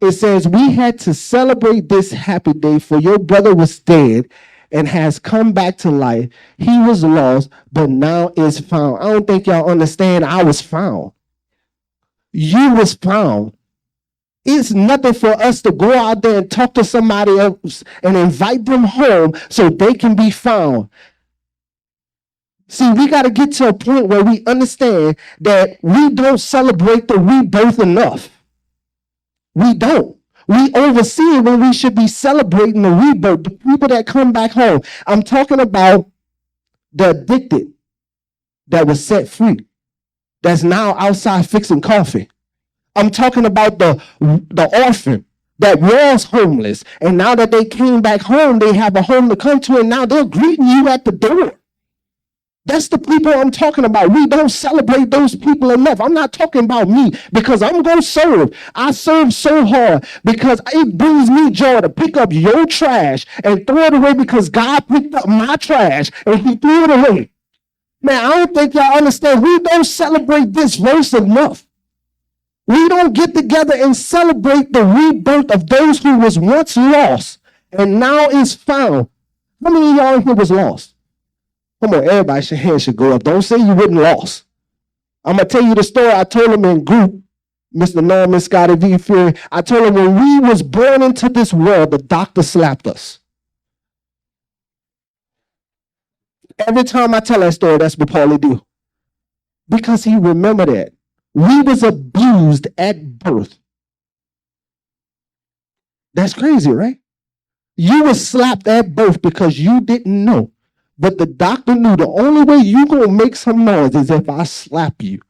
It says, we had to celebrate this happy day, for your brother was dead and has come back to life. He was lost, but now is found. I don't think y'all understand. I was found. You was found. It's nothing for us to go out there and talk to somebody else and invite them home so they can be found. See, we got to get to a point where we understand that we don't celebrate the rebirth enough. We don't. We oversee it when we should be celebrating the rebirth, the people that come back home. I'm talking about the addicted that was set free, that's now outside fixing coffee. I'm talking about the orphan that was homeless, and now that they came back home, they have a home to come to, and now they're greeting you at the door. That's the people I'm talking about. We don't celebrate those people enough. I'm not talking about me, because I'm going to serve. I serve so hard because it brings me joy to pick up your trash and throw it away, because God picked up my trash and he threw it away. Man, I don't think y'all understand. We don't celebrate this verse enough. We don't get together and celebrate the rebirth of those who was once lost and now is found. How many of y'all here was lost? Come on, everybody, your hand should go up. Don't say you wasn't lost. I'm going to tell you the story I told him in group, Mr. Norman, Scotty V. Fury. I told him when we was born into this world, the doctor slapped us. Every time I tell that story, that's what Paulie do. Because he remembered that. We was abused at birth. That's crazy, right? You was slapped at birth because you didn't know. But the doctor knew the only way you gonna make some noise is if I slap you.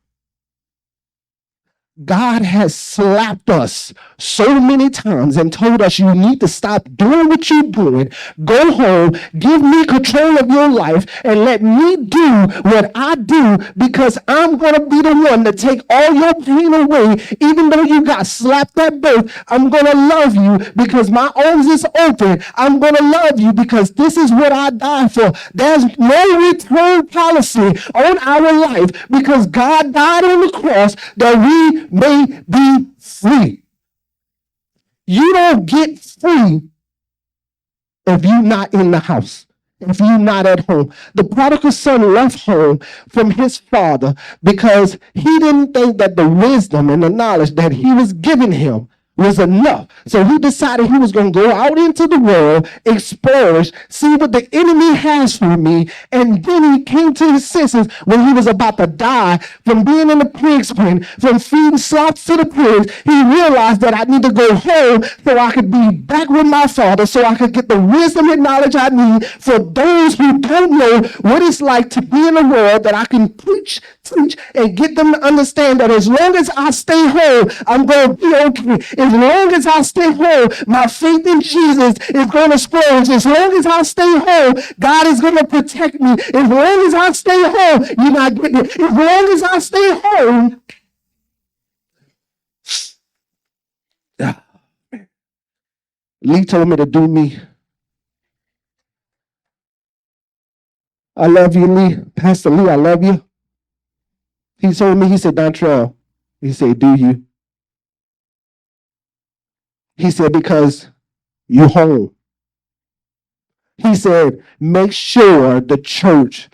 God has slapped us so many times and told us you need to stop doing what you're doing. Go home, give me control of your life, and let me do what I do, because I'm going to be the one to take all your pain away. Even though you got slapped at birth, I'm going to love you because my arms is open. I'm going to love you because this is what I died for. There's no return policy on our life, because God died on the cross that we may be free. You don't get free if you're not in the house, if you're not at home. The prodigal son left home from his father because he didn't think that the wisdom and the knowledge that he was giving him was enough. So he decided he was going to go out into the world, explore, see what the enemy has for me. And then he came to his senses when he was about to die from being in the pig's pen, from feeding slops to the pigs. He realized that I need to go home so I could be back with my father, so I could get the wisdom and knowledge I need for those who don't know what it's like to be in a world, that I can preach, teach, and get them to understand that as long as I stay home, I'm going to be okay. As long as I stay home, my faith in Jesus is going to flourish. As long as I stay home, God is going to protect me. As long as I stay home, you're not getting it. As long as I stay home, Lee told me to do me. I love you, Lee. Pastor Lee, I love you. He told me, he said, Dontrell, he said, do you? He said, because you're home. He said, make sure the church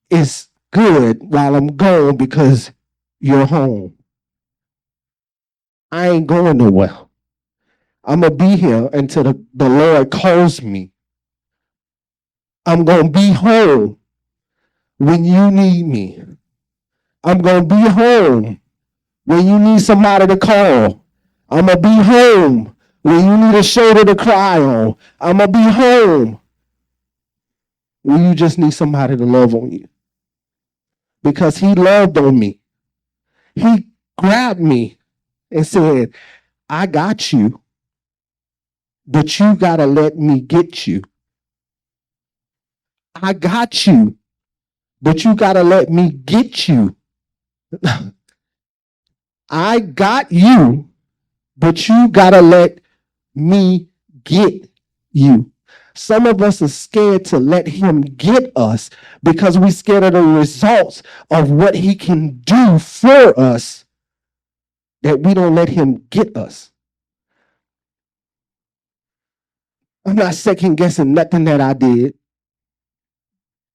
is good while I'm gone, because you're home. I ain't going nowhere. I'm going to be here until the Lord calls me. I'm going to be home when you need me. I'm going to be home when you need somebody to call. I'm going to be home when you need a shoulder to cry on. I'm going to be home when you just need somebody to love on you. Because he loved on me. He grabbed me and said, I got you, but you got to let me get you. I got you, but you got to let me get you. I got you, but you got to let me get you. Some of us are scared to let him get us because we're scared of the results of what he can do for us, that we don't let him get us. I'm not second guessing nothing that I did.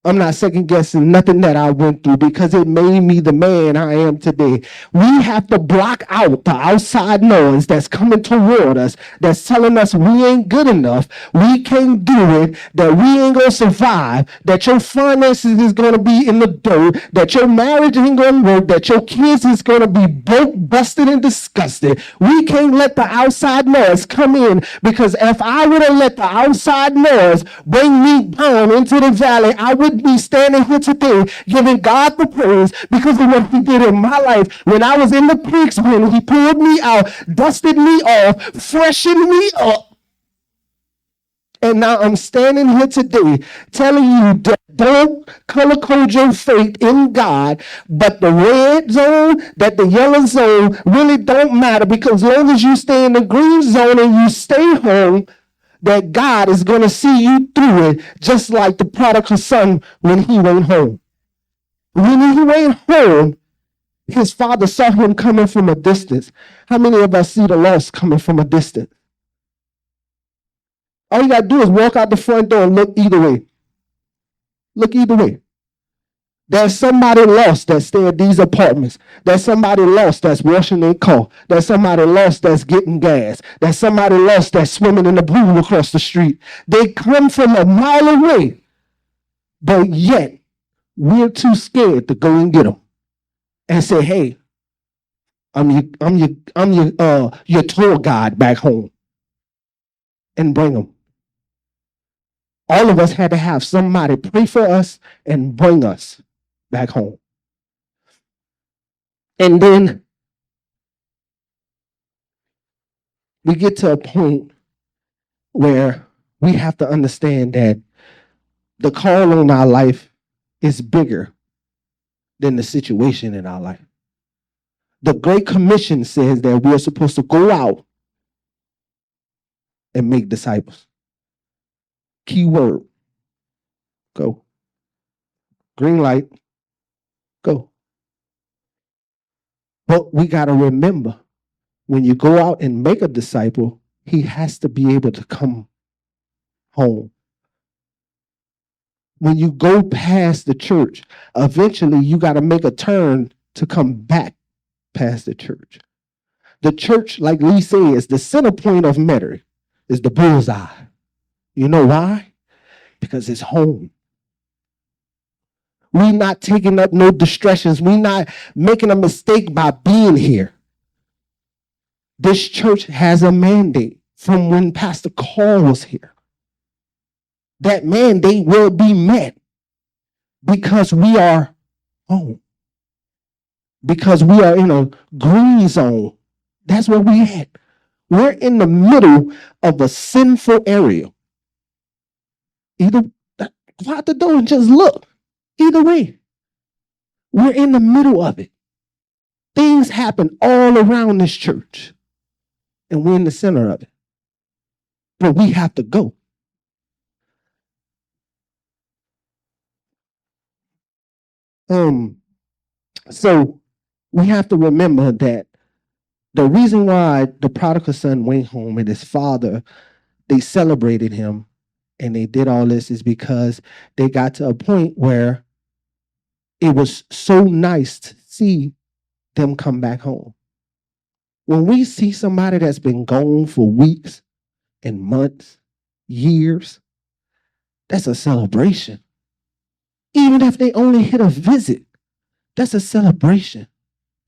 I'm not second guessing nothing that I went through because it made me the man I am today. We have to block out the outside noise that's coming toward us, that's telling us we ain't good enough, we can't do it, that we ain't gonna survive, that your finances is gonna be in the dirt, that your marriage ain't gonna work, that your kids is gonna be broke, busted, and disgusted. We can't let the outside noise come in, because if I would have let the outside noise bring me down into the valley, I would be standing here today giving God the praise because of what he did in my life. When I was in the pigs, when he pulled me out, dusted me off, freshened me up. And now I'm standing here today telling you that don't color code your faith in God, but the red zone, that the yellow zone really don't matter, because as long as you stay in the green zone and you stay home, that God is going to see you through it, just like the prodigal son when he went home. When he went home, his father saw him coming from a distance. How many of us see the lost coming from a distance? All you got to do is walk out the front door and look either way. Look either way. There's somebody lost that stay at these apartments. There's somebody lost that's washing their car. There's somebody lost that's getting gas. There's somebody lost that's swimming in the pool across the street. They come from a mile away, but yet we're too scared to go and get them and say, "Hey, I'm your tour guide back home," and bring them. All of us had to have somebody pray for us and bring us back home. And then we get to a point where we have to understand that the call on our life is bigger than the situation in our life. The Great Commission says that we're supposed to go out and make disciples. Key word, go. Green light, go. But we got to remember, when you go out and make a disciple, he has to be able to come home. When you go past the church, eventually you got to make a turn to come back past the church. The church, like Lee said, is the center point of Metairie, is the bullseye. You know why? Because it's home. We not taking up no distractions. We not making a mistake by being here. This church has a mandate from when Pastor Carl was here. That mandate will be met because we are home. Because we are in a green zone. That's where we at. We're in the middle of a sinful area. Either go out the door and just look. Either way, we're in the middle of it. Things happen all around this church, and we're in the center of it. But we have to go. So we have to remember that the reason why the prodigal son went home and his father, they celebrated him and they did all this, is because they got to a point where it was so nice to see them come back home. When we see somebody that's been gone for weeks and months, years, that's a celebration. Even if they only hit a visit, that's a celebration.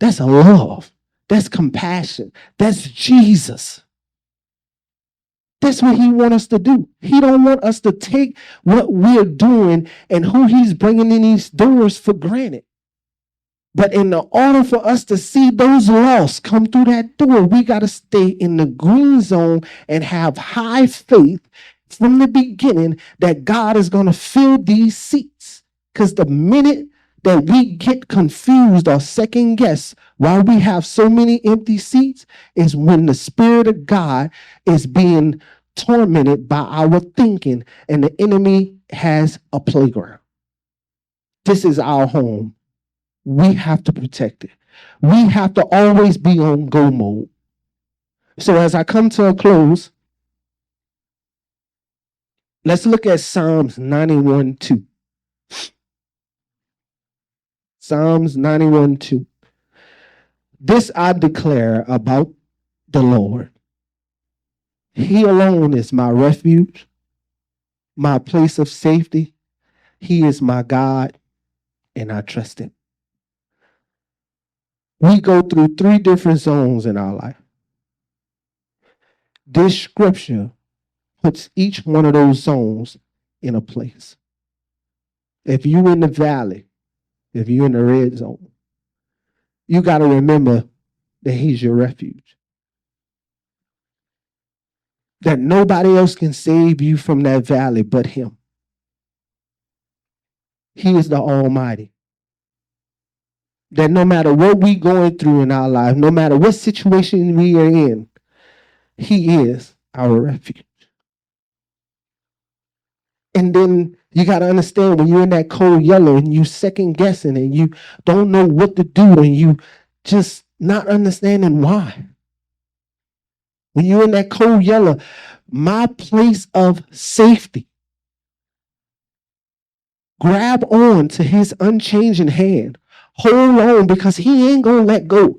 That's a love. That's compassion. That's Jesus. That's what he wants us to do. He don't want us to take what we're doing and who he's bringing in these doors for granted. But in the order for us to see those lost come through that door, we got to stay in the green zone and have high faith from the beginning that God is going to fill these seats. Because the minute that we get confused or second guess why we have so many empty seats is when the Spirit of God is being tormented by our thinking and the enemy has a playground. This is our home. We have to protect it. We have to always be on go mode. So as I come to a close, let's look at Psalms 91:2. Psalms 91:2. This I declare about the Lord. He alone is my refuge, my place of safety. He is my God, and I trust him. We go through 3 different zones in our life. This scripture puts each one of those zones in a place. If you're in the valley, if you're in the red zone, you got to remember that he's your refuge. That nobody else can save you from that valley but him. He is the Almighty. That no matter what we're going through in our life, no matter what situation we are in, he is our refuge. And then you got to understand when you're in that cold yellow and you second guessing and you don't know what to do and you just not understanding why. When you're in that cold yellow, my place of safety. Grab on to his unchanging hand. Hold on because he ain't going to let go.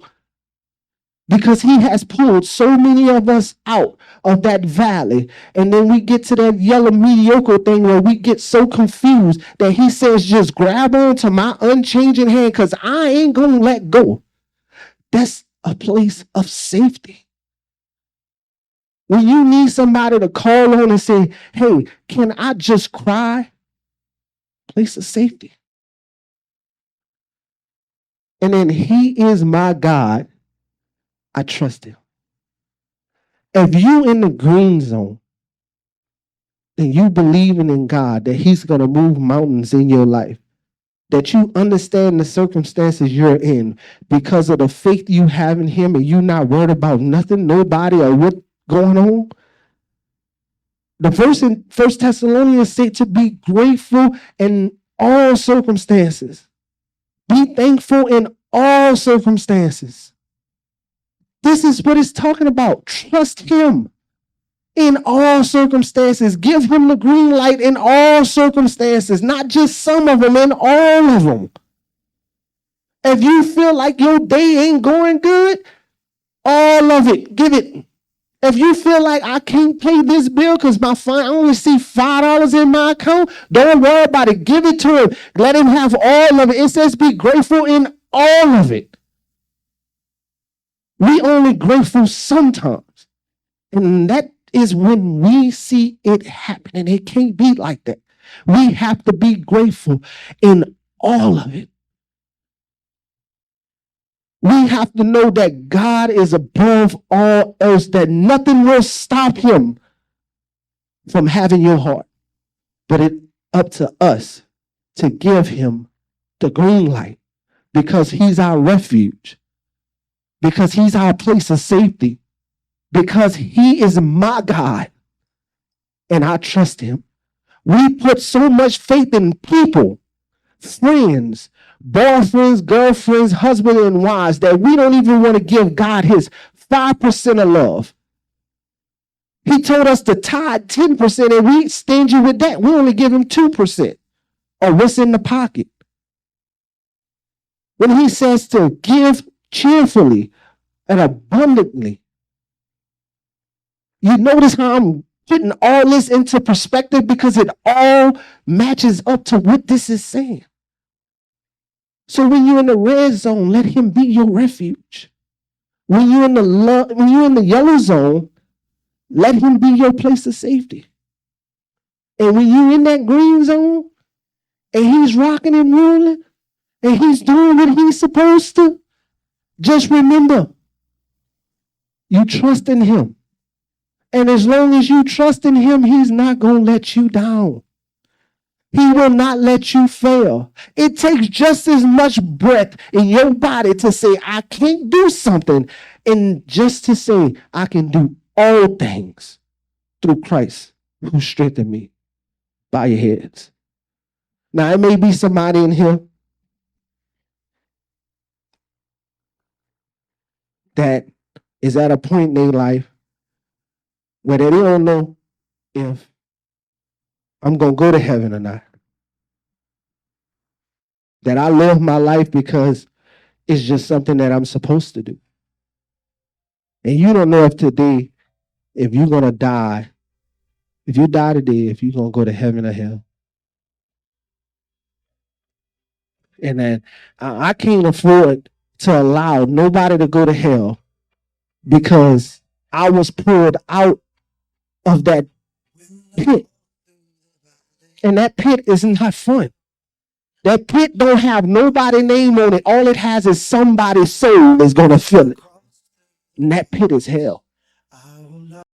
Because he has pulled so many of us out of that valley. And then we get to that yellow mediocre thing where we get so confused that he says, just grab on to my unchanging hand because I ain't going to let go. That's a place of safety. When you need somebody to call on and say, hey, can I just cry? Place of safety. And then he is my God. I trust him. If you in the green zone, then you believing in God that he's going to move mountains in your life, that you understand the circumstances you're in because of the faith you have in him and you're not worried about nothing, nobody, or what's going on. The verse in 1 Thessalonians say to be grateful in all circumstances. Be thankful in all circumstances. This is what it's talking about. Trust him in all circumstances. Give him the green light in all circumstances, not just some of them, in all of them. If you feel like your day ain't going good, all of it, give it. If you feel like I can't pay this bill because I only see $5 in my account, don't worry about it. Give it to him. Let him have all of it. It says be grateful in all of it. We only grateful sometimes. And that is when we see it happening. It can't be like that. We have to be grateful in all of it. We have to know that God is above all else, that nothing will stop him from having your heart. But it's up to us to give him the green light because he's our refuge, because he's our place of safety, because he is my God and I trust him. We put so much faith in people, friends, boyfriends, girlfriends, husbands, and wives that we don't even want to give God his 5% of love. He told us to tithe 10% and we stingy with that. We only give him 2% of what's in the pocket. When he says to give cheerfully, and abundantly. You notice how I'm putting all this into perspective because it all matches up to what this is saying. So when you're in the red zone, let him be your refuge. When you're in the yellow zone, let him be your place of safety. And when you're in that green zone and he's rocking and rolling and he's doing what he's supposed to, just remember, you trust in him. And as long as you trust in him, he's not going to let you down. He will not let you fail. It takes just as much breath in your body to say, I can't do something, and just to say, I can do all things through Christ who strengthened me. Bow your heads. Now, it may be somebody in here that is at a point in their life where they don't know if I'm going to go to heaven or not. That I live my life because it's just something that I'm supposed to do. And you don't know if today, if you're going to die, if you die today, if you're going to go to heaven or hell. And then I can't afford to allow nobody to go to hell because I was pulled out of that pit. And that pit is not fun. That pit don't have nobody's name on it. All it has is somebody's soul is going to fill it. And that pit is hell.